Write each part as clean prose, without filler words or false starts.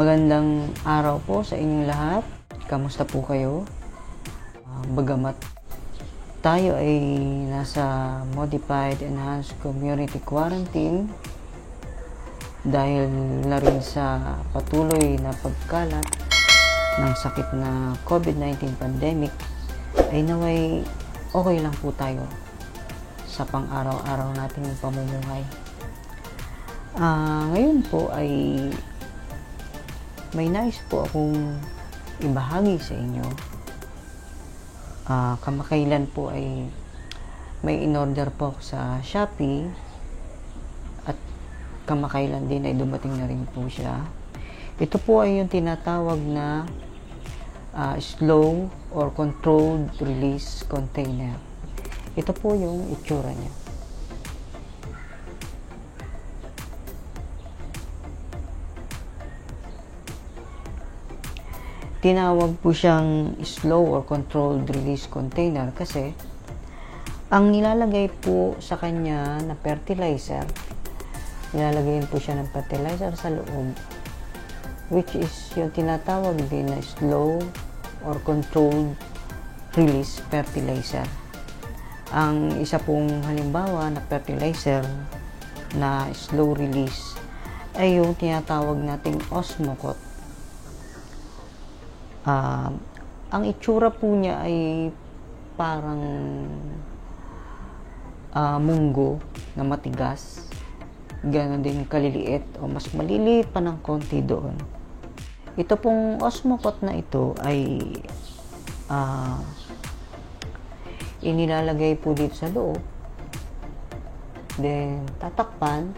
Magandang araw po sa inyong lahat. Kamusta po kayo? Bagamat tayo ay nasa Modified Enhanced Community Quarantine dahil na rin sa patuloy na pagkalat ng sakit na COVID-19 pandemic, ay naway okay lang po tayo sa pang-araw-araw nating pamumuhay. Ngayon po ay may nais po akong ibahagi sa inyo. Kamakailan po ay may in-order po sa Shopee at kamakailan din ay dumating na rin po siya. Ito po ay yung tinatawag na slow or controlled release container. Ito po yung itsura niya. Tinawag po siyang slow or controlled release container kasi ang nilalagay po sa kanya na fertilizer, nilalagay po siya ng fertilizer sa loob, which is yung tinatawag din na slow or controlled release fertilizer. Ang isa pong halimbawa na fertilizer na slow release ay yung tinatawag nating Osmocote. Ang itsura po niya ay parang munggo na matigas, gano'n din kaliliit o mas maliliit pa ng konti doon. Ito pong Osmocote na ito ay inilalagay po dito sa loob, then tatakpan,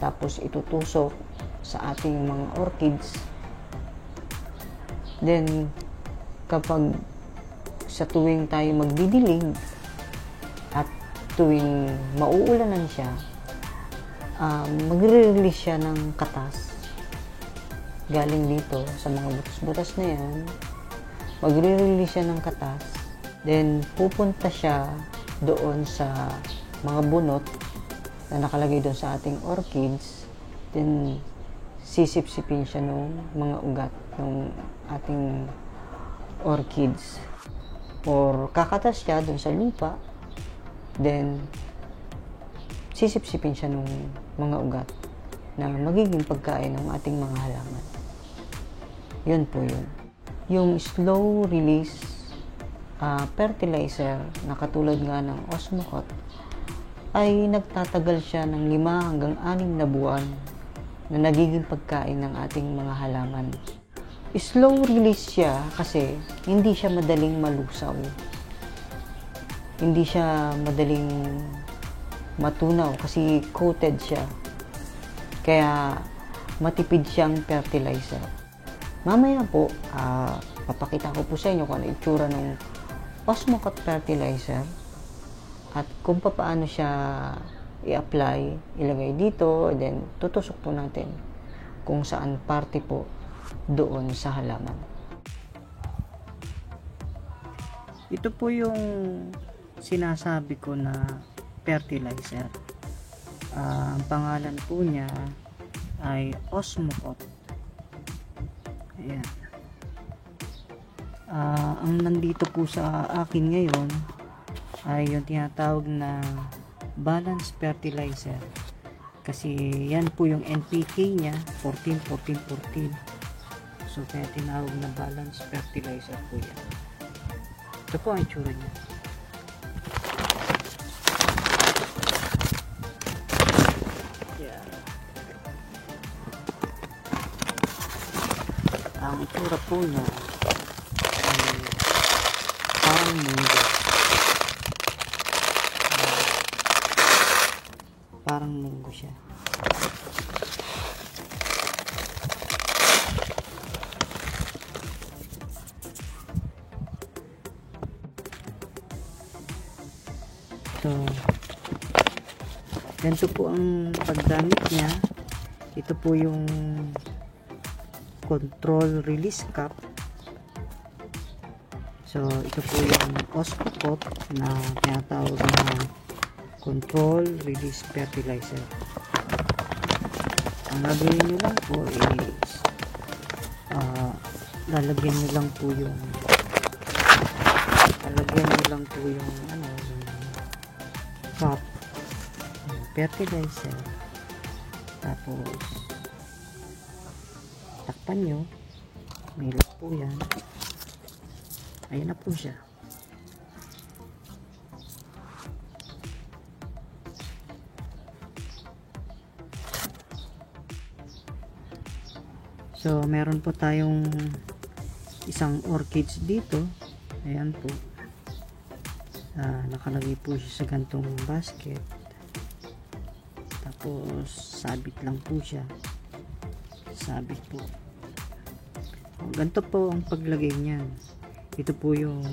tapos itutusok sa ating mga orchids. Then, kapag sa tuwing tayo magdidilig at tuwing mauulanan siya, magre-release siya ng katas galing dito sa mga butas-butas na yan. Magre-release siya ng katas, then pupunta siya doon sa mga bunot na nakalagay doon sa ating orchids, then sisip-sipin siya ng mga ugat ng ating orchids, or kakatas siya dun sa lupa, then sisip-sipin siya ng mga ugat na magiging pagkain ng ating mga halaman. Yun po yun. Yung slow release fertilizer na katulad nga ng Osmocote ay nagtatagal siya ng 5 hanggang 6 na buwan na nagiging pagkain ng ating mga halaman. Slow release siya kasi hindi siya madaling malusaw. Hindi siya madaling matunaw kasi coated siya. Kaya matipid siyang fertilizer. Mamaya po, papakita ko po sa inyo kung ano itsura ng Osmocote fertilizer at kung paano siya i-apply, ilagay dito, and then tutusok po natin kung saan parte po doon sa halaman. Ito po yung sinasabi ko na fertilizer. Ang pangalan po niya ay Osmocote. Ayan. Ang nandito po sa akin ngayon ay yung tinatawag na balanced fertilizer. Kasi yan po yung NPK niya, 14-14-14. So, kaya tinawag na balanced fertilizer po yan. Ito po ang itsura niya. Yeah. Ang itsura po niya ay parang munggo. Parang munggo siya. So, ganito po ang paggamit niya. Ito po yung control release cap. So, ito po yung Osmocote na tinatawag na control release fertilizer. Ang gagawin nyo lang po is lalagyan nyo lang po yung yung cup, yung fertilizer, tapos takpan nyo, may lock po yan. Ayan na po siya. So meron po tayong isang orchids dito. Ayan po. Nakalagay po siya sa gantong basket. Tapos sabit lang po siya. Sabit po. Ganito po ang paglagay niyan. Ito po yung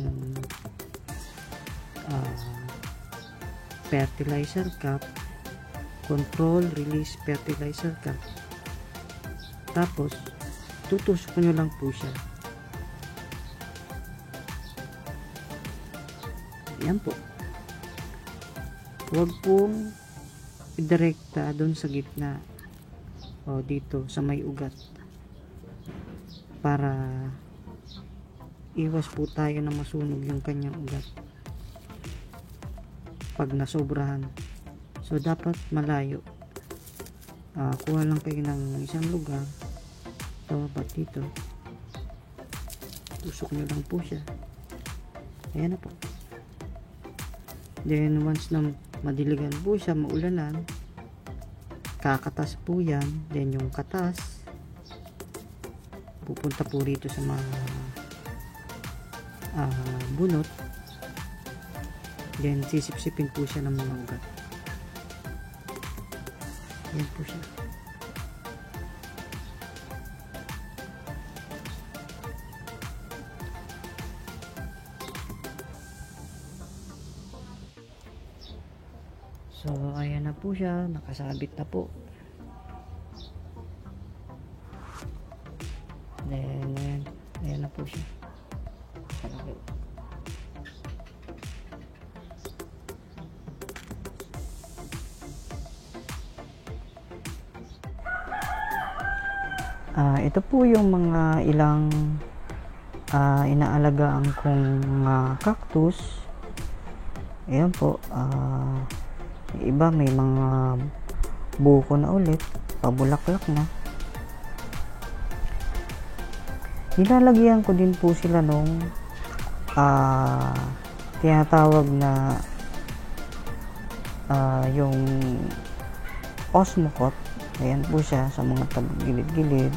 fertilizer cup, control release fertilizer cup. Tapos tutusok nyo lang po siya. Yan po. Huwag pong direkta doon sa gitna o dito sa may ugat, para iwas po tayo na masunog yung kanyang ugat pag nasobrahan. So dapat malayo. Kuha lang kayo ng isang lugar, so ba't dito tusok nyo lang po siya. Ayan na po. Then once na madiligan po siya, maulanan, kakatas po yan. Then yung katas pupunta po rito sa mga bunot. Then sisipsipin po siya ng mga ugat. Yan po siya. So ayan na po siya, nakasabit na po. Then ayan na po siya. Ito po yung mga ilang inaalagaan kong cactus. Ayan po. Iba may mga buko na ulit, pabulaklak na. Nilalagyan ko din po sila nung tinatawag na yung osmocot. Ayan po siya sa mga gilid-gilid.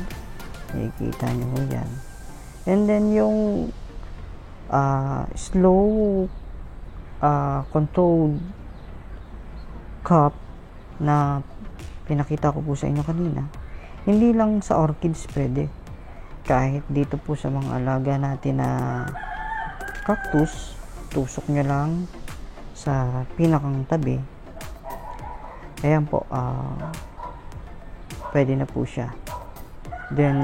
Nakikita nyo po yan. And then yung slow controlled cup na pinakita ko po sa inyo kanina, hindi lang sa orchids pwede, kahit dito po sa mga alaga natin na cactus, tusok nyo lang sa pinakang tabi. Ayan po, pwede na po siya. Then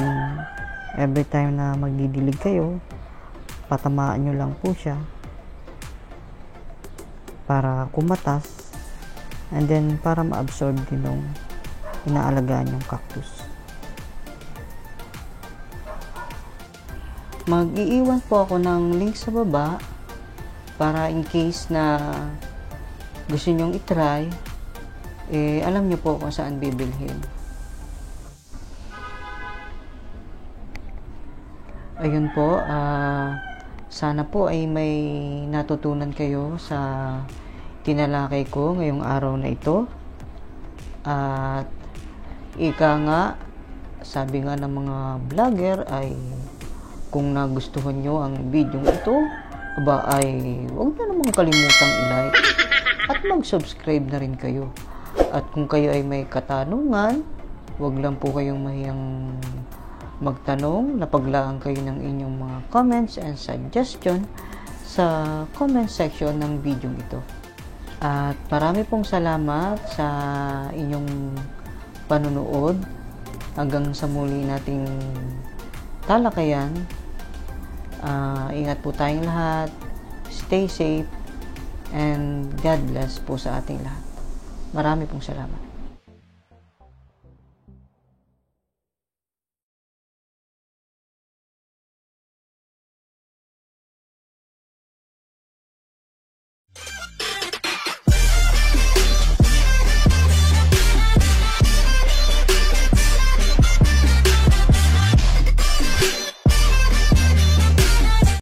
every time na magdidilig kayo, patamaan nyo lang po siya para kumatas. And then, para ma-absorb din ng inaalagaan yung cactus. Mag-iiwan po ako ng link sa baba para in case na gusto nyong itry, alam nyo po kung saan bibilhin. Ayun po, sana po ay may natutunan kayo sa tinalakay ko ngayong araw na ito. At ika nga, sabi nga ng mga vlogger ay kung nagustuhan nyo ang video ito, ay huwag na namang kalimutang i-like at mag-subscribe na rin kayo. At kung kayo ay may katanungan, huwag lang po kayong mahiyang magtanong. Napaglaan kayo ng inyong mga comments and suggestion sa comment section ng video ito. At marami pong salamat sa inyong panunood. Hanggang sa muli nating talakayan. Ingat po tayong lahat. Stay safe. And God bless po sa ating lahat. Marami pong salamat.